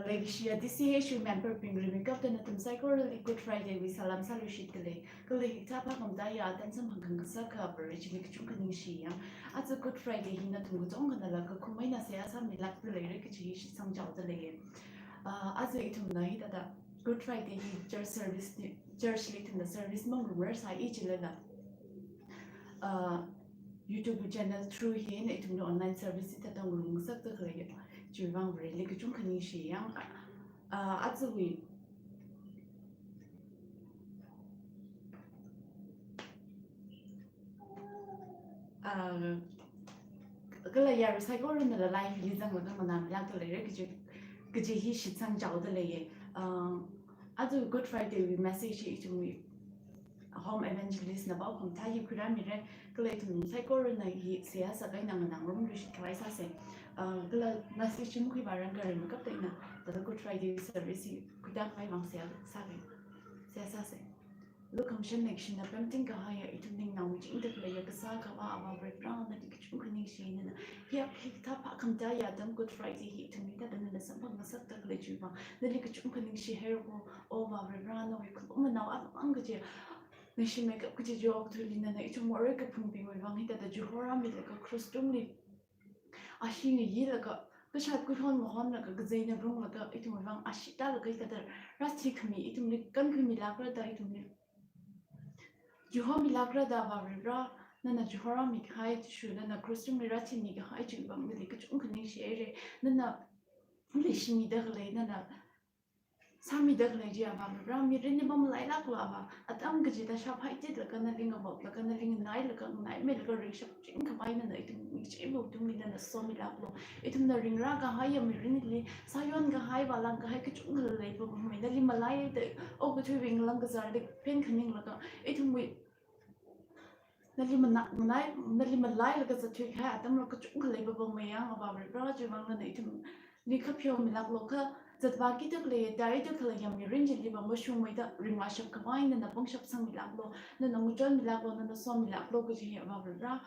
like she DCH member being remake up the natum cycle Good Friday with salam salushit kale kale tapa komdaya dan some hanggang saka bridge like chunkaning shi as a Good Friday he natum gong and la kumaina say as I'm like the lyric she some job the lay as a itum night that Good Friday church service church lit in the service mong rumors I each level YouTube channel through here itum online service that ang sak the lay Ju vang really good junk and she young at the way. Galaya recycle in the life Lizang with them and I'm like the lyric. Could you hear shit some jow the lay? At the Good Friday, we message it to me. Home evangelist about home tie you could amire, Galatum cycle and he says a kind of an room which tries us. Message him with Baranga and Captain, but a Good Friday service could not buy myself, saving. Says us. Look, I'm sure next year, I'm thinking higher it now, which interplay a Kasaka, our very brown, and the kitchen connection, and he picked up a Kamdaya, them Good Friday heat to me that and the Sampa Masaka Lejuba, the kitchen connection hair over very brown, we could now up Angaja. She make up good job to Lina, it's more like a pumping with one hit at the Johora, like a cross dumly. I seen a year ago. The shot good home like a gazina room like a it was wrong. I shit out like that. Rustic me, it only gun me lagra that it only. Juhomi lagra da varibra, Nana Johora make high to shoot, and a costume ratty make high to bang with the unconditioned, Nana Lishimi Daglay, Nana. Sami Daglaja, Ram, you didn't bomb like lava. At Amgaji, the shop I did like another about like another night, like a night medical rickshaw, combine and it which able to me than a somi laplo. It in the ring raga higher mirinely, Sayon Gahai Valanga Hakachunga labor, Medali Malay, the overturning lungas are like pinking like it with Nalimalai like as a trick hat, I'm like a chunga labor, my young about Roger Van Natum, Nicapio Milagloca. That Vakita play died to play a miringe liver mushroom with a ring wash of combine and a bunch of some milagro, then a mujon milagro and a son milagro which he above a ra.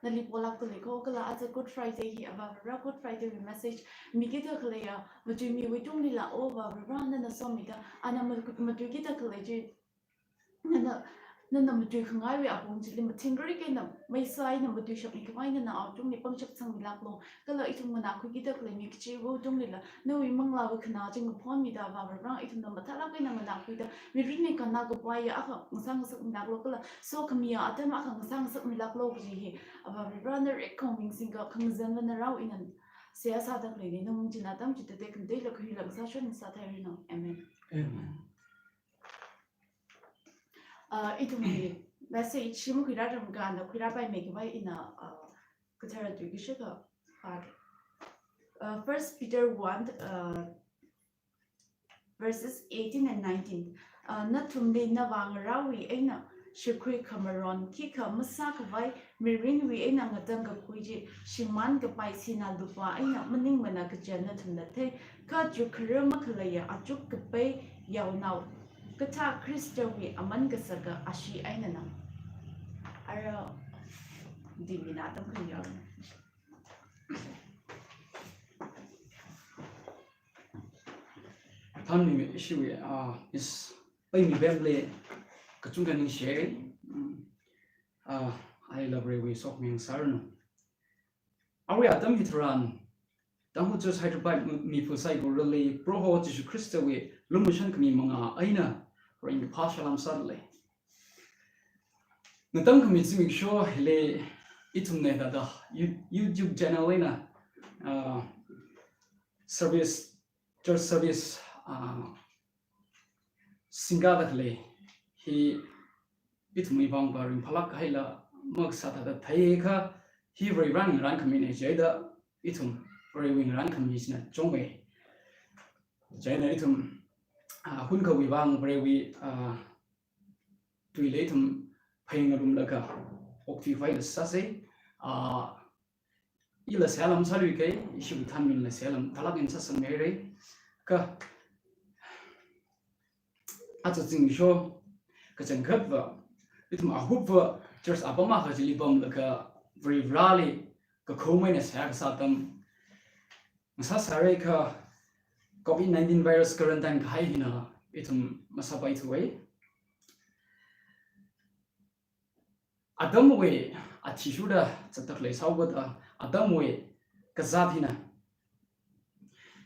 The Lipola Cocola as a Good Friday he above a Good Friday message, Mikita Kalea, but you mean we don't la over a run and a somita, and a Madrigita Kalej. None of the drinking area upon the limiting again, my side number two shop in combine and out to me bunch of some milagro. The light of Monaco get a clinic, Chivo Dumilla, no imong lava canaging upon me that our round it in the Matalaga and Monaco. We really can not go by a sang milagro, so come here at them a sang milagro here. About a runner coming single comes and when around in and say as other lady, no Jinatam to take a day like relaxation and Saturno. Amen. Amen. It will message him without a gun, without by making way in a Katara Dugisha. First Peter 1 verses 18 and 19. Not to me Navang Rawi Aina, Shikri Cameron, Kika Masakavai, Mirin we Aina Madanga Kuiji, Shiman Gapai Sina Lupa, Aina Maning Manaka and the Tay, Cut your career Makalaya, a juk bay yaw now. Kata Christian we among Gasaga Ashi Ainana. Ara Diminatam Kuyan. Timing issue is by me Bemble Kachungan share. I love we sock me and Sarno. Are we at them hit run? Don't just Hyderabad me for cycle really pro to Christa we Lumushan Kamimanga Aina. In the partial suddenly. The Tangkhul is make sure he itum the YouTube channel service church service singadakle he itum ibang baring palak haila magsata the thayeka he very running run community jada itum very wing run community na jongwe jada itum Hunka we bang brewi to latum paying a room like a octify the sassy ila salam saluke, she would come in the salam talabin sassan mary ka at a thing show Kachan Kutva it ma hoop for just Abama Hajilibum like a very rally, Kakoman is Hagasatam Sasareka. COVID-19 virus quarantine khai hina itum masapai thuai adam we athishuda chatak le saugata adam we kazathina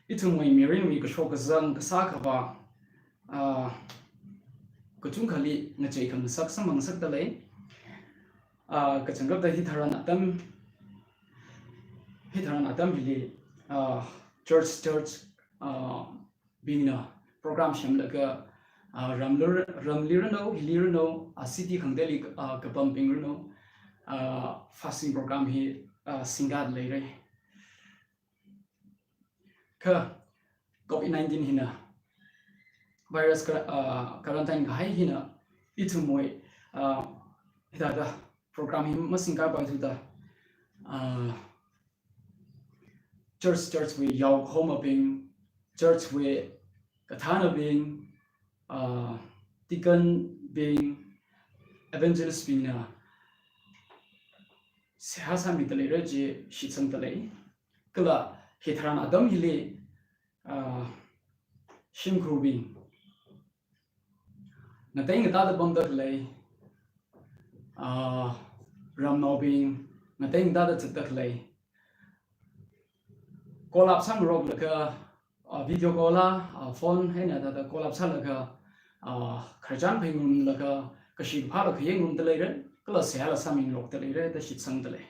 itum we mirin we kashok zang kasa khaba kuchung khali ngachei kham sak samang sak dalai kachangap da hi tharan atam hili church bina program shamlaga ramlirano hilirano city khangdeli kapamping rano fasting program hi singad leire ka COVID-19 hina virus quarantine hai hina itumoi hidada program hi masinga ba thuda church we yaw home being church we kathana being deacon being evangelist being na sehasa mitale reji shitsam tale kala hitran adam hile shimkru being na teng da bom da le ramno being na teng da chatak le call up sang rog laka video call la phone hai na da call up sang laka kharjan phingum laka kashi pha la khayeng um tale re kala sehla saming rog tale re da shit sang tale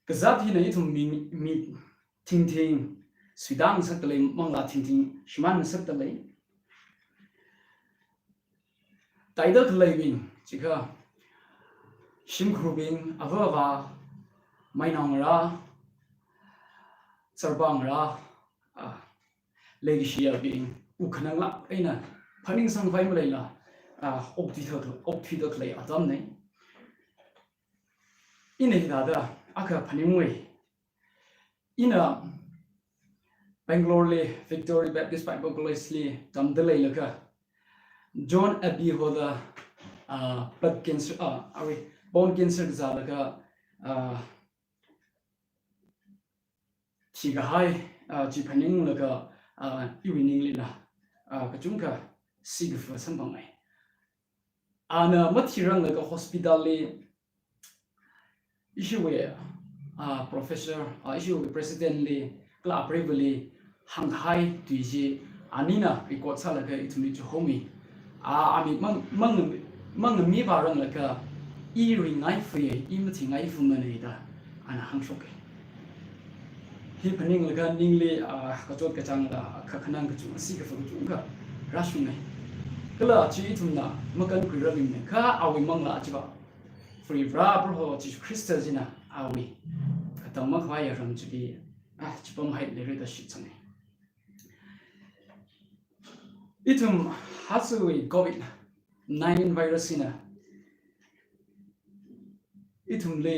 kazat hi nei thum mi ting swidang sak tale mangla ting shiman sak tale taida tale wing chika shimkhru bing awa mainang ra sarbang ra legishia being ukhanang la aina phaning sang vai malai la opti thok lei adam nei ine hidada aka phaning we ina Bangalore le Victoria Baptist Bible College le tamdalai laka John Abbey hoda blood cancer bone cancer zalaka chiga hai chi phaning laka iwining lila kachungka sigfa sambangai ana mathirang laka hospital le issue we professor issue we president le kla privily hang hai tuiji anina record sa laka itumi chu homi ami mang mi barang laka I ringai fye I mathingai fumane da ana hangsoke hi phaning laka ningli kachot kachang la khakhanang kachu si ka fu chu ka rashunai kala chi thumna makan kuiralim ne kha awi mangla chiba free bra bro chi christa jina awi katama khwaya ram chi chipam hai le da shi chane itum hasui COVID-19 virus ina itum le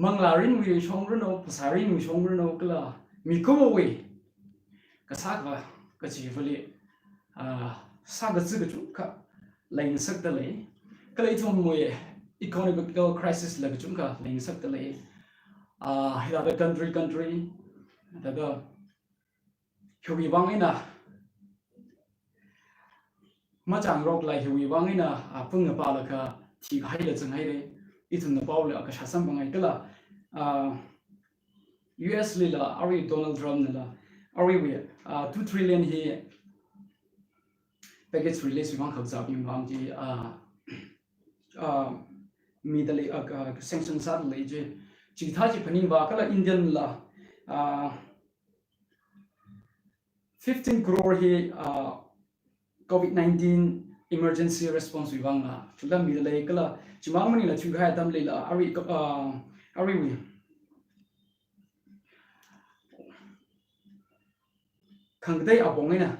manglarin wi shongrno pasarin wi shongrno kala mikomo we kasakwa kachi fali saga zga chu ka lain sak da le kala itum we economic crisis la chu ka lain sak da le hida country da huwi wangina machang rok lai huwi wangina apung pa la ka thi khai la chang hai re itum na paul ka shasam bangai kala US lila ari Donald Trump nala ari we 2 trillion hi package release wang khak za bim wang ji midali sanction sa le je chi tha ji phaning ba kala Indian la 15 crore hi COVID-19 emergency response wang la chula midali kala chimang mani la chu khai tam le la ari we khangdai abongina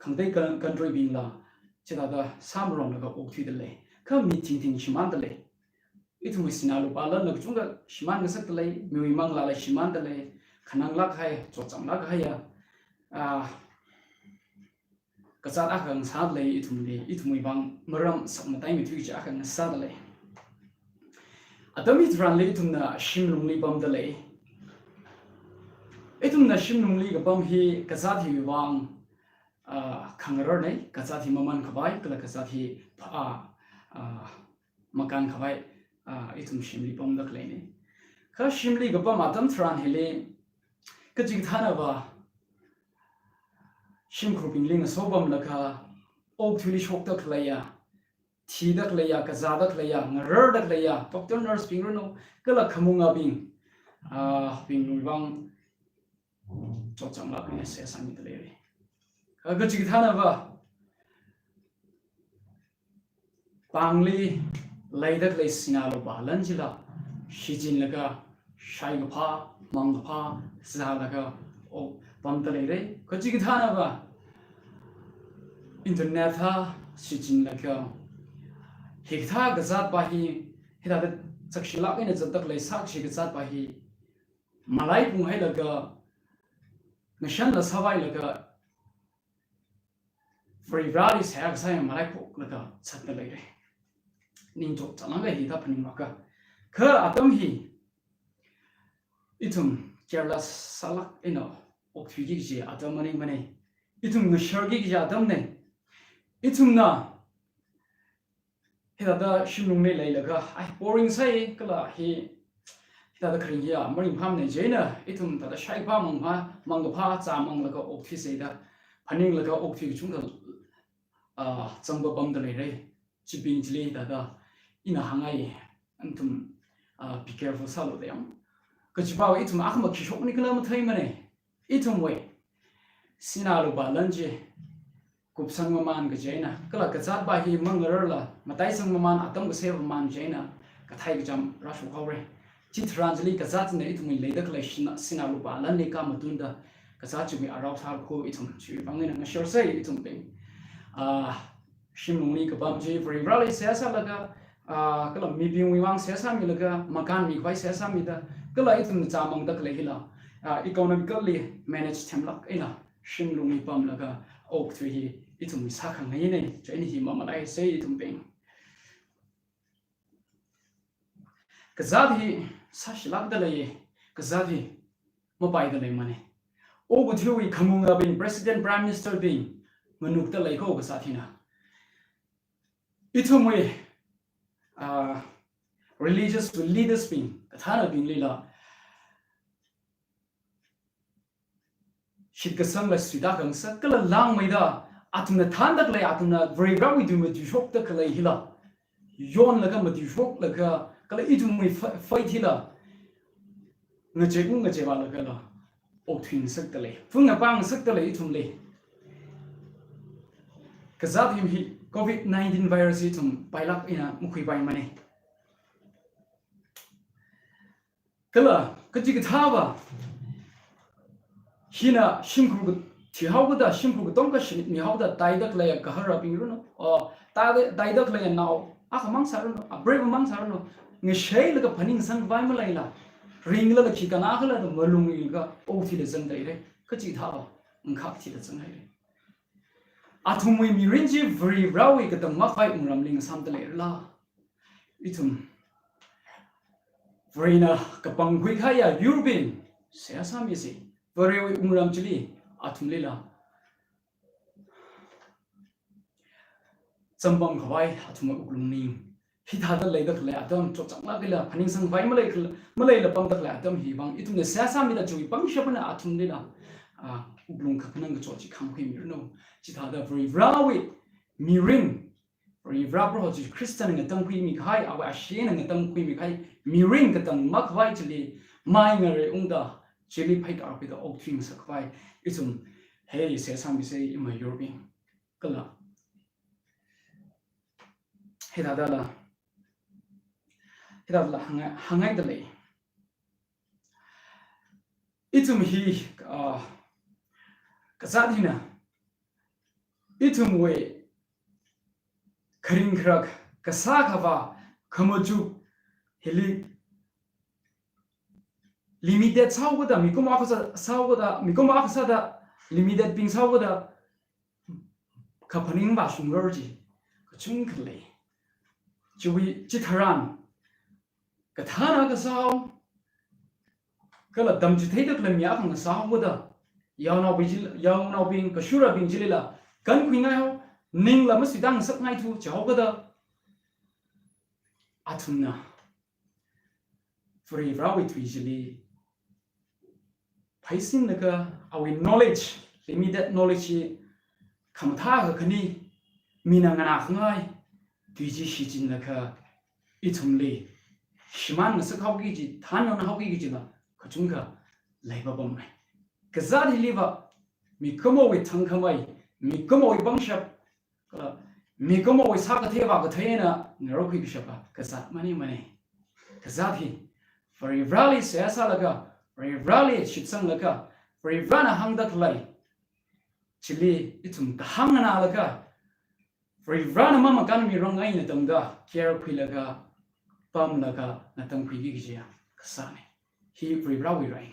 khangdai country bing la cheda da samrong la ka okthi de le kha meeting thing shiman de le ithu sinalu pala na chunga shiman ga sak le mi mang la shiman de le khanang la khai cho cham la khai ya ka cha a khang sa le ithu mi bang maram sam tai mi thu cha khang sa de le adami tran le ithu na shim lung li bam de le itum na shim nungli ga bam hi kazathi wang khangar nei kazathi maman khabai kala kazathi makan khabai itum shimli bam dak lai nei kha shimli ga bam atam thran hele kajig thana ba shim khuping ling so bam laka ok thuli shok dak laya thi dak laya kaza dak laya ngar dak laya doctor nurse ping no kala khamunga bing ping wang cho chang la ne se sang mit le ga chi thana ba pangli leidak le sinalo ba lanjila shijin laga shai ga pha mang ga pha za laga o pam ta le re ga chi thana ba internet ha shijin laga hekha ga zat ba hi hida da chakshila ina zadak le sak shi ga zat ba hi malai pung hai laga nation la savai laga free rally sa sai malai pok laga chat le re ning to chananga hi da phani maka kha atam hi itum kerala salak ino okthi gi je atam mani mani itum ngshar gi ja atam ne itum na hida da shimlung ne lai laga ai boring sai kala hi hida da khring ya maring pham ne jena itum ta da shai pha mang ga pha cha mang laga okthi sei da phaning laga okthi chung da changba bam da le re chibing chile da ina hangai antum be careful salo de am kachibaw itum akma khishok ni kala mathai mane itum we sinalo balanje kupsang maman ga jaina kala kachat ba hi mangar la matai sang maman atam ga sev man jaina ka thai ga jam rashu khawre chi translate kachat ne itum leidak la sinalo balan ne ka matunda kachat chumi arau thar ko itum chi bangina ngashor sai itum be shimnungni ka bam je free rally sesa laga kala mi bing wi wang sesa mi laga makan mi khwai sesa mi da kala itum chamang dak le hila economically manage temlak ina shimlungni pam laga ok thui hi itum sa khang ngai nei chaini hi mamalai sei itum peng kazadhi sashilak da le kazadhi mobai da le mane ogu thui khamunga bin president prime minister bin manuk da le ko ga sathina itum we religious to leaders being kathana being lila shikasang la swida gang sakala lang maida atuna thandak le atuna very very du me shok ta kala hila yon laga ma shok laga kala itum we fight hila ngache ba laga la okthing sak ta le funga pang sak ta le itum le kazat him hi COVID-19 virus itum pailak ina mukhui bai mane kala kaji ka thawa hina shimkhru thi hawda shimkhru tongka shin mi hawda taidak la ka hara pingruno ta taidak la now akhamang saruno brave mang saruno nge shei la ka phaning sang vai malaila ring la ki kana khala no malung ga o thi le jang dai re kaji thawa ngkhak thi le jang hai re athumui mirinji very rawi ka tang ma phai umramling sam ta le la itum Verina kapang hui khaya European se asam isi very umram chili athum lela chambam khawai athum uklungni hitha da leidak le atam cho changla gila phaning sang vai malai la pam dak la atam hi bang itum ne se asam ila chui pang shapana athum lela uklung khaknang ga chochi kham khui mirno chitha da very rawi miring Rivra bro ji Christian nga tang pui mi khai awa ashen nga tang pui mi khai miring ka tang mak vai chili mai ngare ungda chili phai ka pe da ok thing sak vai isum hey se sam se ima european kala heda la hangai da le itum hi kazadina itum we Karing krak kasakava kamaju heli limited sawada mikum afasa da limited ping sawada kapaning ba sungurji kachung khle chui chitharan kathana ka saw kala dam ji thei da kala miya khang sa ho da yaw na bin ka shura bin jilila kan khui ngai ho ning la ma sidang sak ngai thu chaw ga da athumna free rawi twi jili phaisin laka our knowledge limited knowledge khamtha ga khani mina ngana khangai twi ji shi jin laka ithumli shiman sak hau gi ji than na hau gi ji la khachung ka laiba bom mai ka za di liba mi komo we thang khamai mi komo we bangshap mi komo we sa ka the ba ka the na ngaro khi ki shapa ka sa mani ka za thi for rally se asa laga for rally shitsang laga for rana hang da thlai chili itum ka hang na laga for rana mama kan mi rong ai na tam da care khi laga pam laga na tam khi gi ji ya ka sa ne hi for rally rai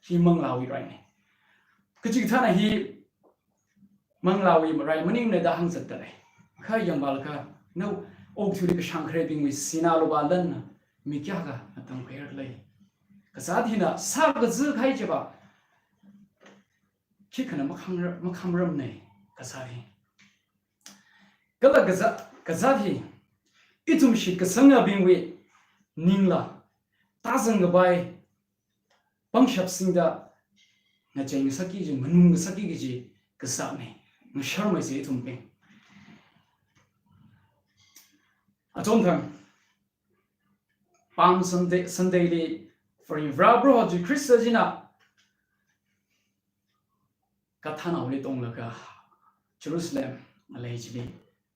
hi mang lawi rai ne ka chi thana hi mang lawi ma rai maning ne da hang sat dai kha yang bal ka no ok thuri ka shang khre ding wi sina lo ba lan na mi kya ga na tam khair lai ka sa thi na sa ga zu khai je ba ki khana ma kham ram ne ka sa thi kala ka za thi itum shi ka sanga bing wi ning la ta zang ga bai bang shap sing da na cheng saki ji manung saki gi ji ka sa ne no shar mai se itum pe a chom thang Palm Sunday li for Bro ji Christa jina kathana uli tong laka Jerusalem malay jili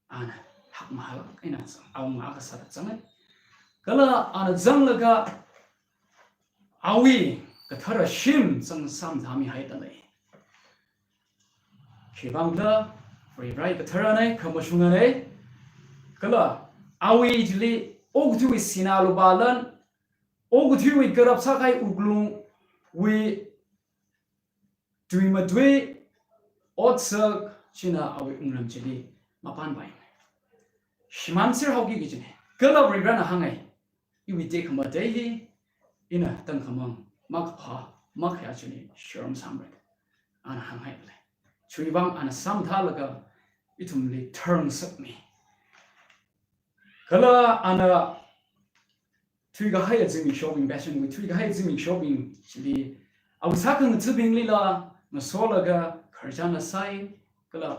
ana hak mahal ina aw ma ka sa changai kala ana jang laka awi ka thara shim sang sam dhami hai ta nei khibang da for right ka thara nei khamashunga nei kala awi jili ogtu wi sinalu balan ogtu wi garap sakai uglung wi dui ma dui otsak china awi ungram chili mapan bai shiman sir hogi gi jine kala ri rana hangai iwi te khama dei hi ina tang khamang mak pha mak ya chini shorm samre ana hangai le chuibang ana sam thalaga itumli turn sak me kala ana twiga haya zimi shopping passion with twiga haya zimi shopping chili awu sakang tsubing lila na solaga kharjana sai kala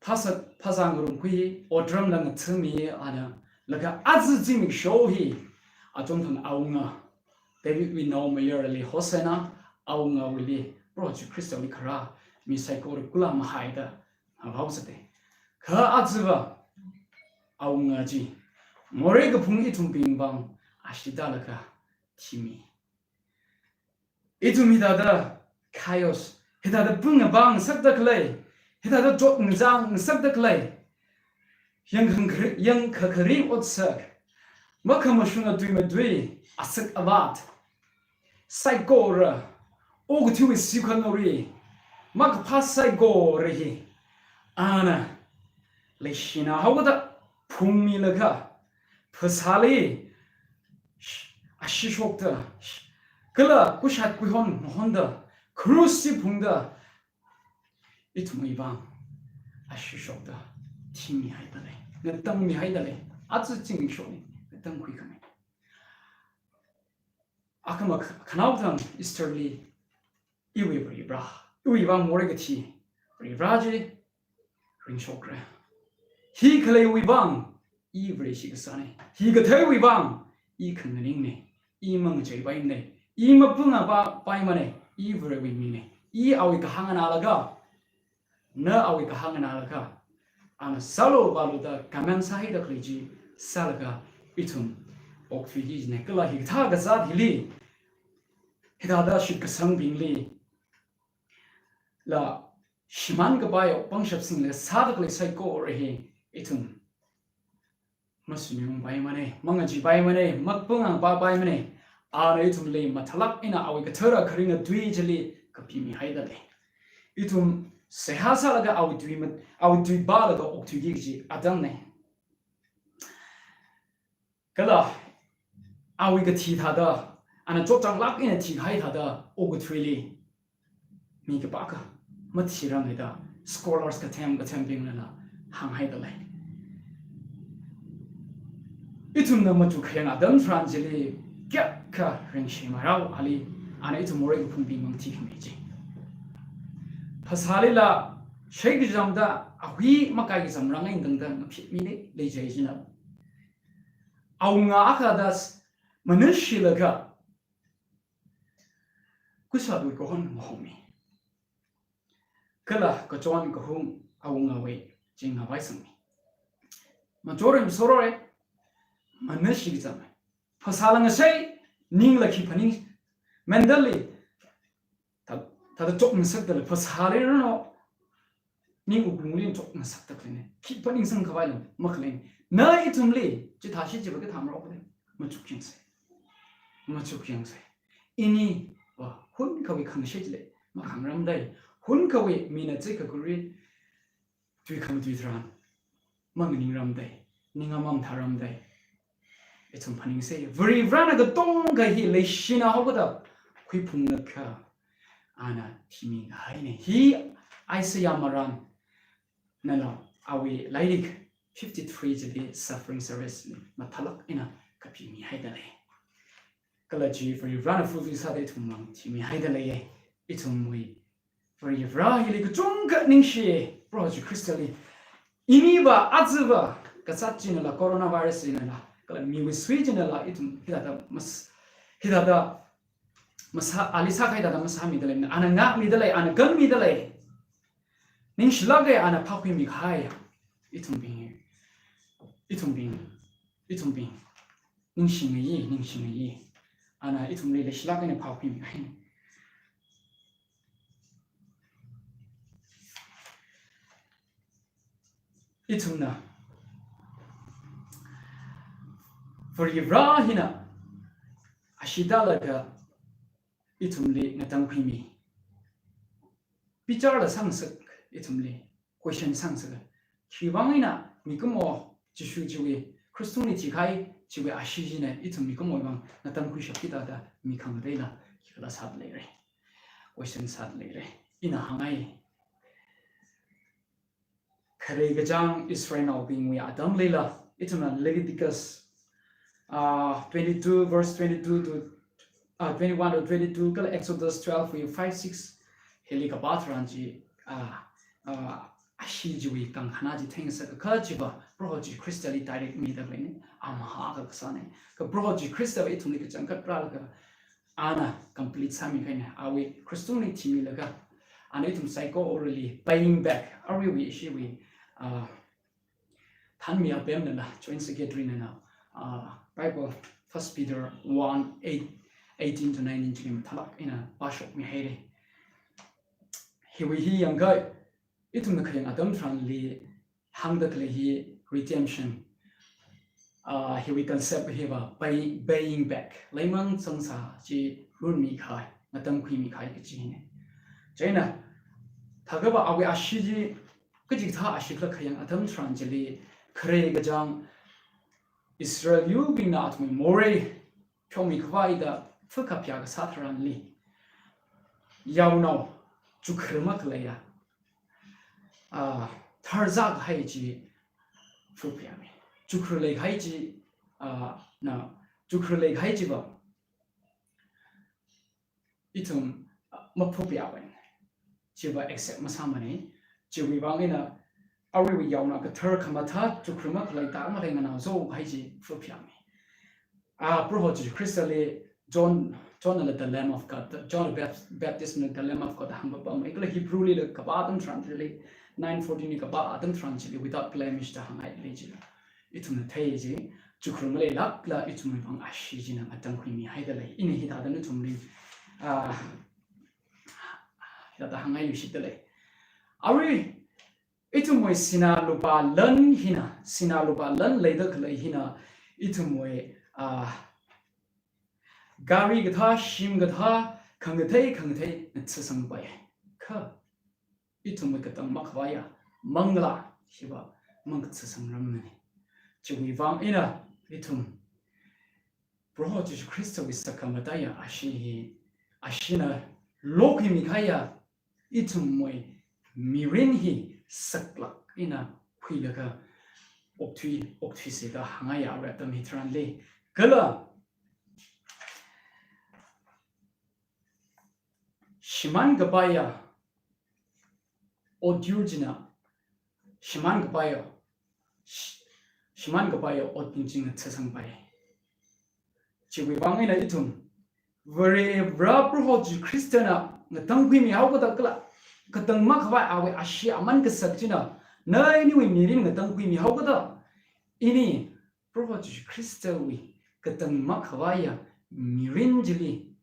phasang rum khui odram lang tsumi ana laga az zimi show hi atom thang aunga David we know mayerly hosena aunga wili project crystal khara mi psycho kula ma haida hawsate kha azwa aunga ji morega phung itum bingbang ashidalaka timi itumi da chaos heda da bunga bang sakda klai heda da jot ngzang sakda klai yang khakari otsak makama shuna dui ma dui asak avat psychora ogtu is sikanori mak pasai go rehi ana leshina hawada phungmi laga phasali ashishokta kala kushat kuhon honda cruise phungda itumi bang ashishokta timi haidale natang mi haidale atsu ching shoni natang kui kame akama kanautang easterly iwi bra iwi bang moregati braji ring shokra hi kale wi bang I vre shi ka sane hi ga thai wi bang I khangning ne I mang chei bai ne I ma punga ba pai ma ne I vre wi mi ne I awi ka hangana laga na awi ka hangana laga ana salo balu da kamen sahi da kliji salaga itum ok fi ji ne kala hi tha ga za hili hida da shi ka sang bing li la shiman ga bayo pangshap sing le sa da klai sai ko rehi itum Masumi bai mane mangaji bai mane makpungang ba bai mane are itum le mathalak ina awi ka thara kharinga dui jali kapimi haidale itum sehasa laga awi dui ba laga oktu gi adang ne kala awi ga thi tha da ana chok chang lak in a thi hai tha da ogu thrile mi ka pa ka ma thiram he da scholars ka them ping la hang hai da lai itum na ma chu kheng adam tranjili kya ka ring shi ma rao ali ana itum more ku phung bing mang thi khme ji phasali la shei gi jam da ahui ma kai gi jam rang ngai dang dang phi mi ne le jai jina au nga ka das manushi la ka kusa du ko hon mo mi kala ka chon ko hum au nga we jing ha bai sang mi ma jorim sorore manushi gi jam phasala nga sei ning la khi phani mentally ta chok na sak dal phasali no ning u kung lin chok na sak tak ne khi phani sang khawai lo maklen na itum le chi tha shi ji ba ka tham ro ba ma chuk kyang se ini wa hun kawi khang shi le ma khang ram dai hun kawi mi na chi ka kuri tui khang tui thran ma ning ram dai ninga mam tharam dai itum phani se very vrana ga tong ga hi le shina ho da khui phung na kha ana thimi hai ne hi aisa yamaran na la awi lairik 53 jili suffering service ma thalak ina kapi mi hai da le kala ji very vrana fu vi sa de thum mang thimi hai da le ye itum wi very vra hi le chung ga ning shi project crystally ini ba azba ka sa chin la coronavirus ina la kala mi wi sui jin la itum hidada masa alisa kai da masa mi da le ana nga mi da le ana gan mi da le ning shlag ge ana phakwi mi khai itum bing ning shing yi ana itum le shlag ge phakwi mi khai itum na for yivra hina ashidala ga itum le ngatang khwi mi pichar la sangsak itum le question sangsak khiwangina mikumo jishu jiwe christoni ti khai jiwe ashijina itum mikumo bang ngatang khwi shapita da mikhang reila khila sat le re question sat le re ina hangai khare gajang israel now being we adam lela itum na leviticus 22 verse 22 to 21 to 22 kala exodus 12 we 5 6 helika bathranji ashi jiwi kang khana ji theng sa ka jiba proji crystally direct me da ne amha ka sane ka proji crystal ithuni ka changkat pral ka ana complete sami kaina awi crystally chimi laga ana ithum psycho orally paying back are we she we than mi apem na joint secretary na bible first peter 1:18 to 19 jim thalak ina bashok mi here hi yang ga itum na khayang adam tran li hang da kle hi redemption hi we concept hi ba paying back laimang sangsa ji run mi khai ngatam khui mi khai ki chi ne jaina thaga ba awi ashi ji ka ji tha ashi kla khayang adam tran jili khre ga jang israel yu bi na atmi more chomi khwai da fuka pya ga satran li yaw no chukrma klaya tharzak hai ji fupya me chukrle hai ji na chukrle hai ji ba itum mapupya wen jiba accept masamani jiwi bangina awi yaw na ka thar khamatha chukrma klai ta ma lenga na zo hai ji fupya me prohoji crystally John the Lamb of God, John Baptist the Lamb of God, hamba ba mai kala Hebrew li ka ba adam translate 9:14 ni ka ba adam translate without blemish ta hangai leji itum thai ji chukrum le lak la itum bang ashi ji na atang khimi hai da lai in hi da da tum li ya da hangai yu shi da lai ari itum moi sina lupa lan le da kala hina itum moi gari gatha shim gatha khangthai natsasang bai kha itum ka tang makhwaya mangla hiba mang tsasang ram ne chumi wang ina itum bro Jesus Christ wi sakamataya ashina lokhi mikaya itum moi mirin hi saklak ina khuilaga okthui se ga hangaya ratam hitran le kala shiman gabaya odyurjina shiman gabaya odinjing tsasang bai chiwi bangai na itum very bra pro ji christiana ngatang pi mi haw ka kala katang ma khwa awe ashi aman ka sakjina na ni wi mirin ngatang pi mi haw ka ini pro ji christawi katang ma khwa ya mirin jili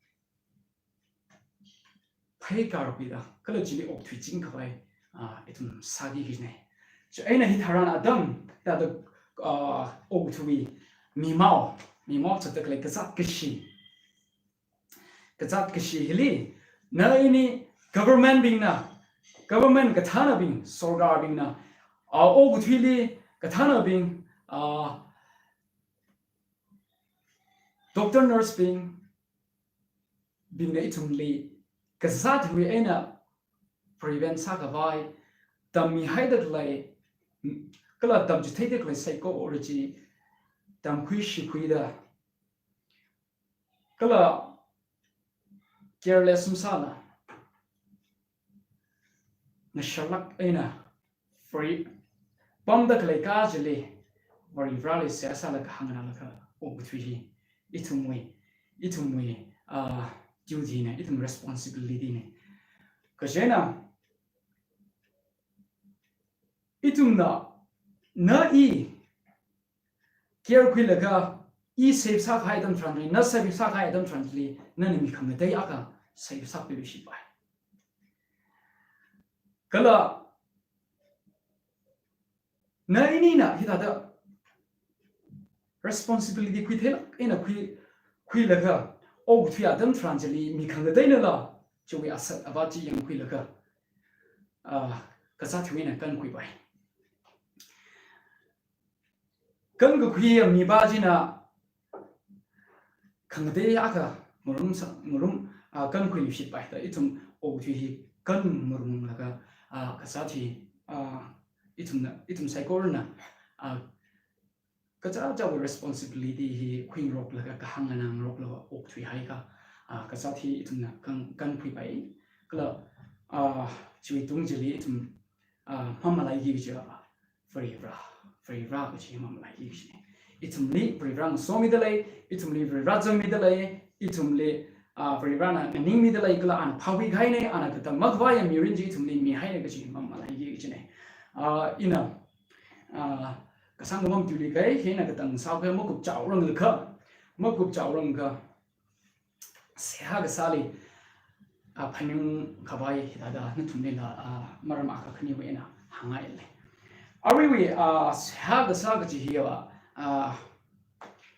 phai kar pi da kala jili okthui jing khwa itum sagi gi ne so aina hi tharan adam ta da okthui mi mau chatak le kazat kashi hili na ini government bing na government kathana bing sorgar bing na okthui li kathana bing doctor nurse bing na itum li kazat hui aina prevent sakavai tammi haidak lai kala tam jithaidak lai psychology tam khui shi khui da kala careless sumsana na shalak aina free pam da klai ka jele vari vrali se asala ka hangana la ka obuthui itumwe duty ne itum responsibility ne ka jena itum na care khui laga safe sak haidam tranli na safe sak haidam tranli na ni kham dai aka safe sak pe shi pai kala na ini na hita da responsibility khui thela ina khui laga og thia adam tranli mi kham dai na la chwi asat abati yang khui laga ka sa thwi na kan khui pai kan ga khui mi ba jina khangde aka murum kan khui shi pai ta itum ogthi hi kan murum laga ka sa thi itum cycle na ka cha responsibility hi khui rok laga ka hangana rok laga ogthi hai ka sa thi itum na kan khui pai kala chui tung jeli itum mamalai gi ja free ra ko chi mamalai gi chi itum li free rang so mi dalai itum li free rajam mi dalai itum li free rana ning mi dalai kala an phawi gai ne ana ka magwa ya mirin ji itum li mi hai ne ka chi mamalai gi chi ne ina ka sang mom tu li kai he na ka tang sa ka mo kup chau rang ka se ha ga sali phaning khabai hidada na thumne la marama ka khani we na hangai le ari we ha ga sa ga ji hiwa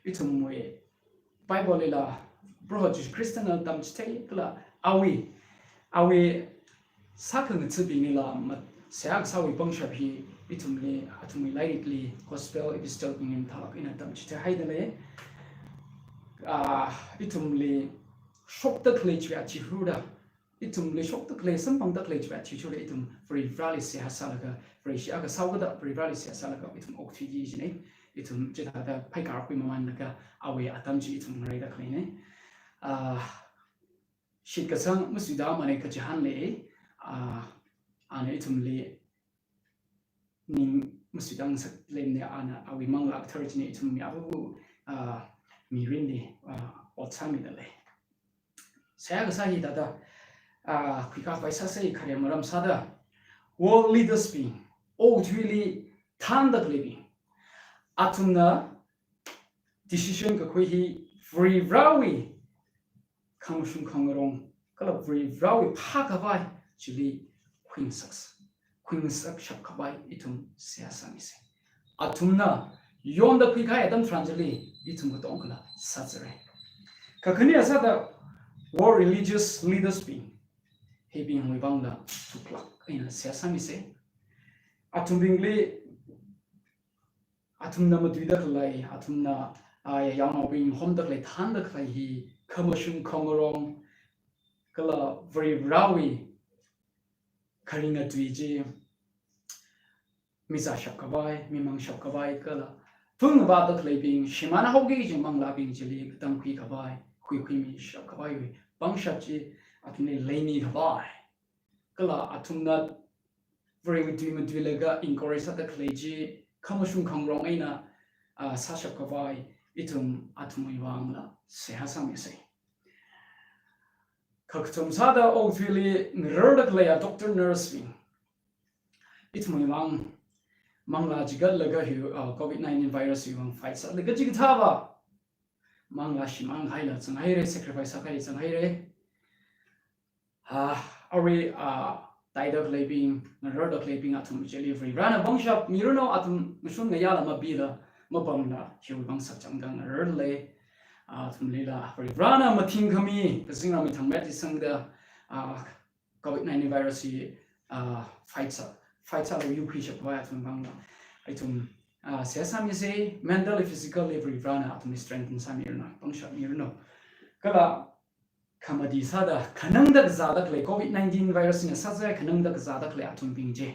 itum we bible la bro ji christian dam chite kala awi sa ka ngi bi ni la se ha ga sa we bang sha bi itum le atum lightly gospel epistle in talk in dam chite haida le itum le shop the clay ya chi huda itum le shop the clay sam pang the clay ya chi chule itum free rally se hasalaga free shi aga sawga free rally se hasalaga itum okthi ji jine itum jeta da pai kar pi maman naga awe atam ji itum rai da clay ne shit ka sang musida mane ka jahan le ana itum le ning musidang sak le ne ana awe mangla authority ne itum ya bu mi rinni otsami da le saya sahi dada kwika paisa sei khare maram sada world leaders be really thandak living atumna decision ka khoi hi free rawi khamshum khangrong kala free rawi phaka bai chili queen sak shap khabai itum siasa mi se atumna yonda kwika adam translate itum ko tongkala satsare ka khani asada war religious leaders be he being we bang da to clock in a sesame say atum bingle atum na madwida klai atum na yang au bing hom dak le than dak lai hi khamashung khongorong kala very rawi kharinga tuiji misa shap kabai mimang shap kabai kala phung ba dak le bing shimana hogi ji mangla bing jili tang khi kabai khui mi shap kabai wi bang shap ji atne leini kabai kala athumna very with lega encourage dak le ji khamashung khongrong aina sa shap kabai itum athumui wangla se hasami se kaktum sada othili ngerdak le ya doctor nurse wing itumui wang mangla jigal laga hu covid-19 virus yu fight sa laga jig thaba mangla shimang haila changai re sacrifice kai changai re ari taidok labing ngerdak labing atum delivery rana bangshap miruno atum mushun ga yala mabila mabangla hiu bang sak changgang rle atum lila ari rana mathing khami kasinga mi thangmet isangda covid-19 virus fight sa you appreciate why atum bangla itum sesam is mentally physically every rana atum strengthen samirna bangshap mirno kala kamadi sada khanangda zadak le covid-19 virus ni saja khanangda zadak le atum pingje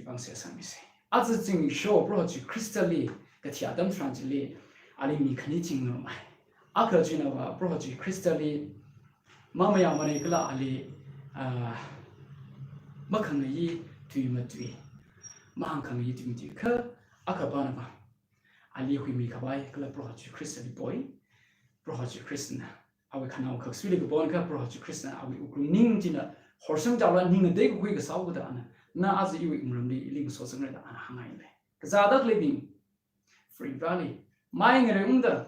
bang sesam is azu jing show approach crystally kathi adam translate ali mi khani ching no mai akha jina wa approach crystally mamaya mane kala ali makhang yi tui ma tui mahang khang yi tui kha akha bana ba ali hui mi khabai kala approach crystally boy approach krishna awi khanau khak swili go bon kha approach krishna awi ukning jina horsang jawla ning de ko hui ga saw da ana na az iwi umramli iling so sang da ana hangai le kazadak living free valley mai ngere ungda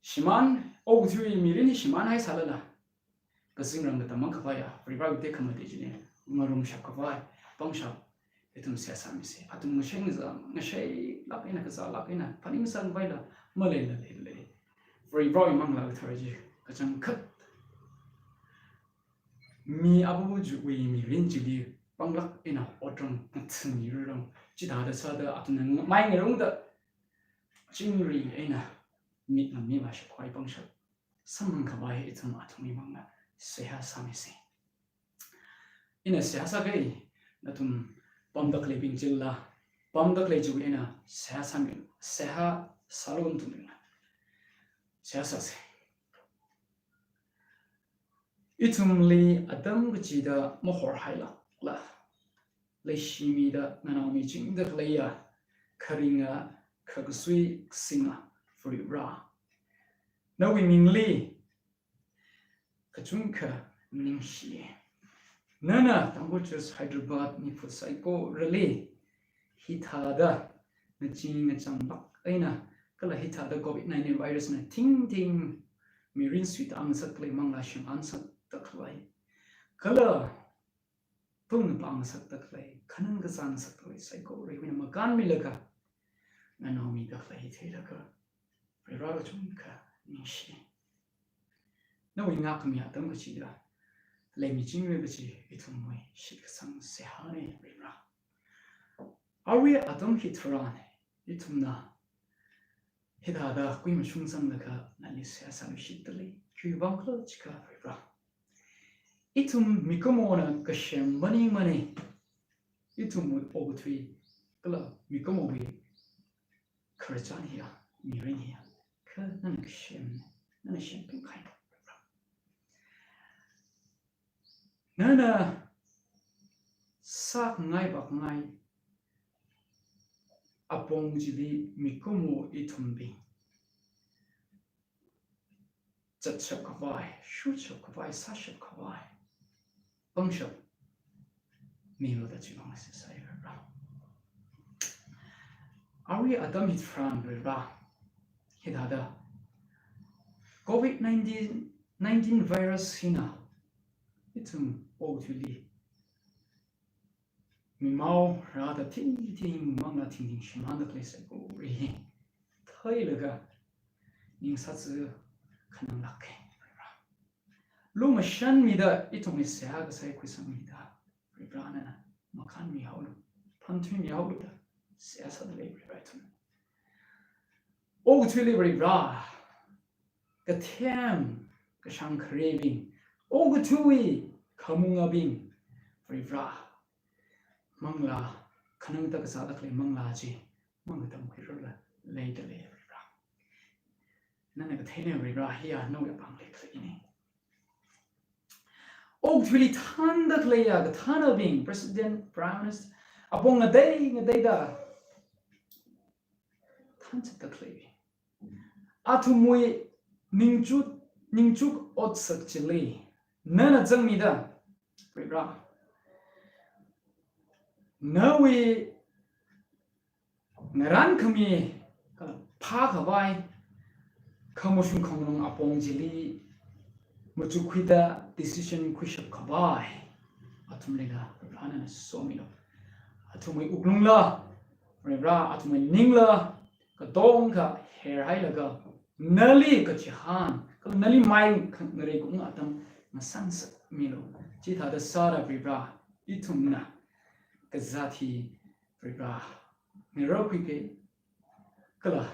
shiman o thui mirini shiman hai salala kasingrang da tamang khaya free valley de khamade jine ngarum shakawai pangsha etum sesami se atum ngsheng za ngai lakina kaza lakina paning sang baila malay le free valley mangla tharaji kachang khat mi abu ju wi mi rinjili panglak ina otong tsni rong chida da sa da atun mai ngerung da chingri ina mi na mi ba shkwai pangsha samang khabai itum atumi mangla seha samisi ina seha sa gai natum pamdak le bing jilla pamdak le ju ina seha sami seha salon tumina seha sa se itumli adam gchida mohor haila la leishimi da nanami jingda leya kharinga khagsui singa free ra nawi mingli kachunka ningshi nana Tangkhul Hyderabad ni psycho rele hithada naching changbak aina kala hithada covid-19 virus na ting mirin sweet angsak le mangla shim ansak taklai kala tung pang sak taklai khanan ga sang sak taklai psycho rewin makan milaka nanomi taklai thela rera chunka nishi na winga kami atam ga chida le mi jingwe ga chi itumoi shik sang sehane rera awi atam hitran itumna hidada kui mashung sang laka nani sesam shitali kubang klo chika rera itum mikomona kashem mani itum ogutwi kala mikomowi kharchan hiya mirin hiya ka nana shem pinkai nana sak ngai bak ngai apong jili mikomo itumbi chatshap kawai shutshap kawai sashap kawai bangshap milo da chibang se sai ra ari adam hit fran ra hidada covid-19 virus hina itum oguli mimao rada ting mangla ting shimanda place ko ri thailaga ning satsu khanang lakke luma shan mida itum isya ga sai kwisang mida ribrana makan mi haulu pantri mi haulu sẽ sát lấy bri right thum ô thui lấy bri bra cái thêm cái sang craving ô thui khamung abing bri bra mang la khanang ta ka sa dak le mang la chi mang ta mu ro la lấy de le bri bra nana ka thene bri bra hi a no ya bang le khle ni ô thui than dak le ya ka than abing president prime minister apong ngadai da than chat dak le atu mui ningchuk ot sak chili nana jang mi da bra nawi ngaran khami pha khawai khamosung khamrong apong jili machu khuida decision khuishap khawai atum lega rana somilo atumai uklungla bra atumai ningla ka dong ka hair hai laga nali ka chihan ka nali mai ngare ku atam masang sak milo chi tha da sara bra itumna ka zathi bra ngero khike kala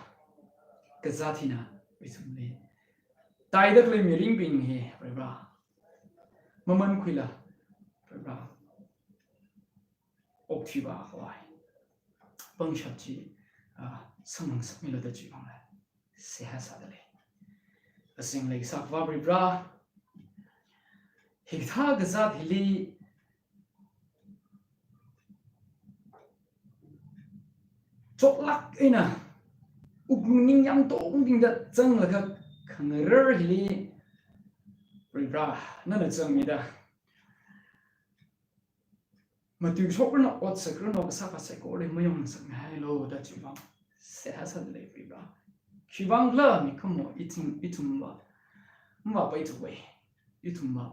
ka zathi na itumne tai da kle miring ping he bra maman khuila bra oktiba khwai bangshap chi samang sak milo da chi bang la se ha sa da le asing le sak va bra hikha ga zat hili chok lak ina ukning yang to ung da chang la ka khanger hili bra na na chang mi da matu chok na ot sak no sa ka sai ko le mayong sak hai lo da chi bang se ha sa da le bra chi bang la mi khamo itum ba ma pai tu we itum ba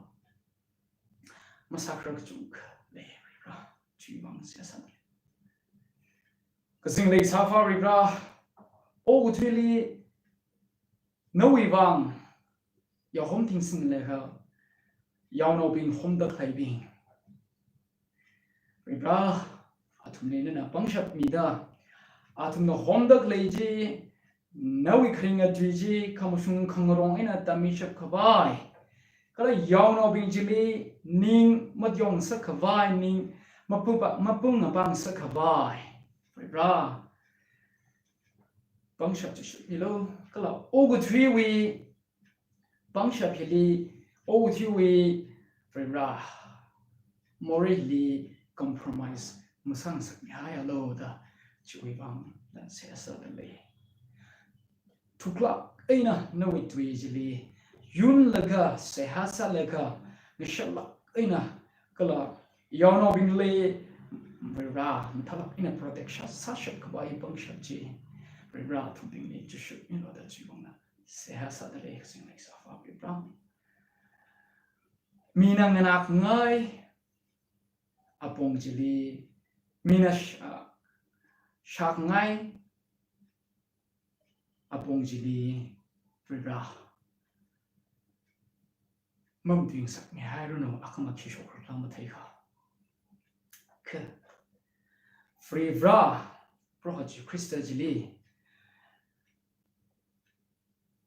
masakrak chuk le bra chi bang se sa ka sing le safari bra o thili no wi bang ya hom ting sing le ha yaw no bing hom da khai bing bra athum le na pangshap mi da athum no hom da le ji nawi khringa ji ji khamsung khangrong ina tamishap khabai kala yaw no bing jili ning matyong sa khabai ning mapung na bang sa khabai bra pangshap chi hilo kala ogu three we pangshap hili ogu three we bra morally compromise musang sak ya lo da chui bang dan se sa da le thukla aina nawi twi jili yun laga se ha sa laga nishalla aina kala yawno bing le bra mthala ina protection sa shak ba i pangshap chi bra thumping ni chu shu in da chi bang na se ha sa da le sing like sa fa bra minang nanak ngai apong jili mina shak ngai apong jili bra mong ting sak ni hai ro no akama chi shok la ma thai kha ke free bra pro ha chi krista jili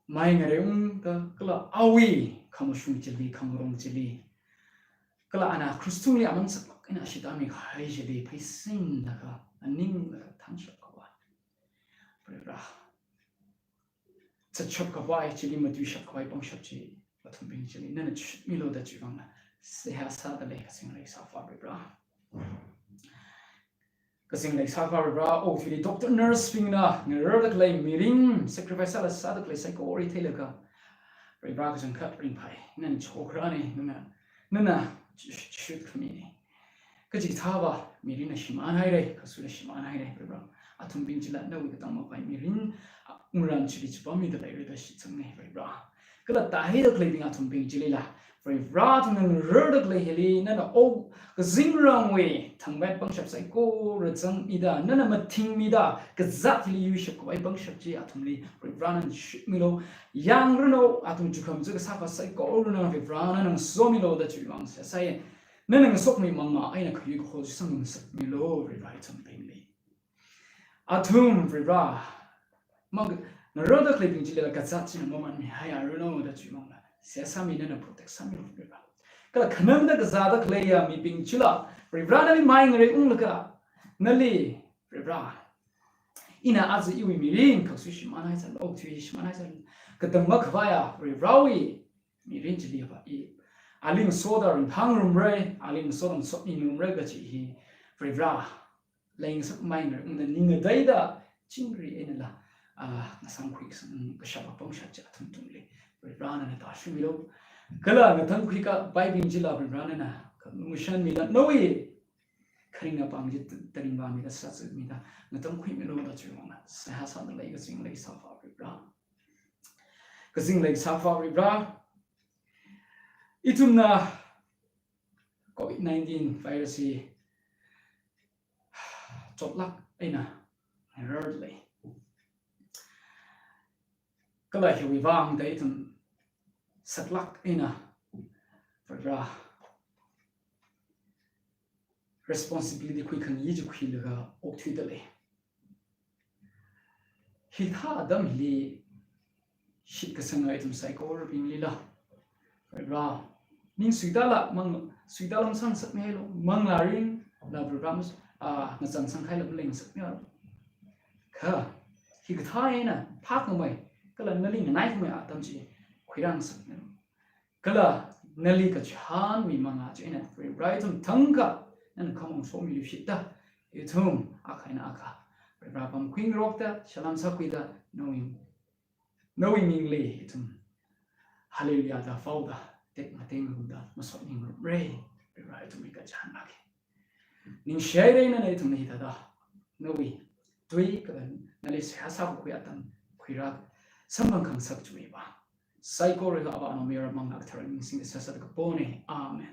mai ngare ta kala awi khamshung jili khamrong jili kala ana kristung li amang sak ina shitami khai jili phai sing na ka aning la thang shak ka wa bra chap ka wai chili ma tu shak wai pang shap chi pathum bing chili na mi lo da chi bang na se ha sa da le sing lai sa fa bra ka sing lai sa fa bra o fi doctor nurse bing na ngar da klai miring sacrifice la sa da klai sai ko ori thela ka bra ka jang khat ring phai nan chokra ni na shoot khmi ni ka ji tha ba miring na shiman hai re ka su na shiman hai re bra athum bing chila na wi ka tang ma pai miring ngran chili chpa mi da lai da shi chang nei bra kala ta hi da klai bing athum bing chili la bra thang ng ro da klai heli na na o ka zing rang we thang bat bang shap sai ko ra chang ida na na ma thing mi da ka zat li yu shap ko ai bang shap chi athum li bra nan mi lo yang ro no athum chu kham chu ka sa fa sai ko ro na bra na nang so mi lo da chu mang sa sai na nang sok mi mang ma ai na khu ko sang sak mi lo bra chang bing li atum fribra mag naroda clipping jile ka chatchin moment mi haya runo da chimong la sesami na protect sami fribra kala khanam da zada kleya mi ping chila fribra na mi mai ngre unglaka nali fribra ina az iwi mi ring ka su shimana sa lok thui shimana sa kadang makhwaya fribrawi mi ring jili ba I aling soda ring hang rum re aling sodam so in rum re ga chi hi fribra laying sak minor in the ninga daida chingri in la nasang quick ka shaba pong sha cha thum tum le fribra na ta shimilo kala na thang quick ka bai bing jila fribra na mission mi la noi kharing pang jit taring ba mi da sa sa mi da na thang quick mi lo da chu ma sa ha sa da lai ga sing lai sa fa fribra ka sing lai sa fa fribra itum na COVID-19 virus chotlak aina rarely kala hi wi wang dai tum satlak aina fra responsibility kui kan yi ju khi laga ok thui dale hi tha adam li shit ka sanga itum psycho bing lila fra ning suidala mang suidalam sang sak me lo mang la ring la programs na chang sang khai lam leng sak nya kha hi ka thai na phak mai kala nali ngai mai atam chi khirang sak nya kala nali ka chan mi manga che na right tum thangka nan khamong so mi shita ithum akhaina akha ra pam queen rock ta shalam sa kuida knowing le ithum hallelujah da fauda tek mateng da masot ning re right tum ka chan ma ning share na nei thum nei da nowi tui ka nali sa sa ku ya tam khira sambang khang sak chui ba psycho re ga ba no mera mang ak tharing sing sa sa ka pone amen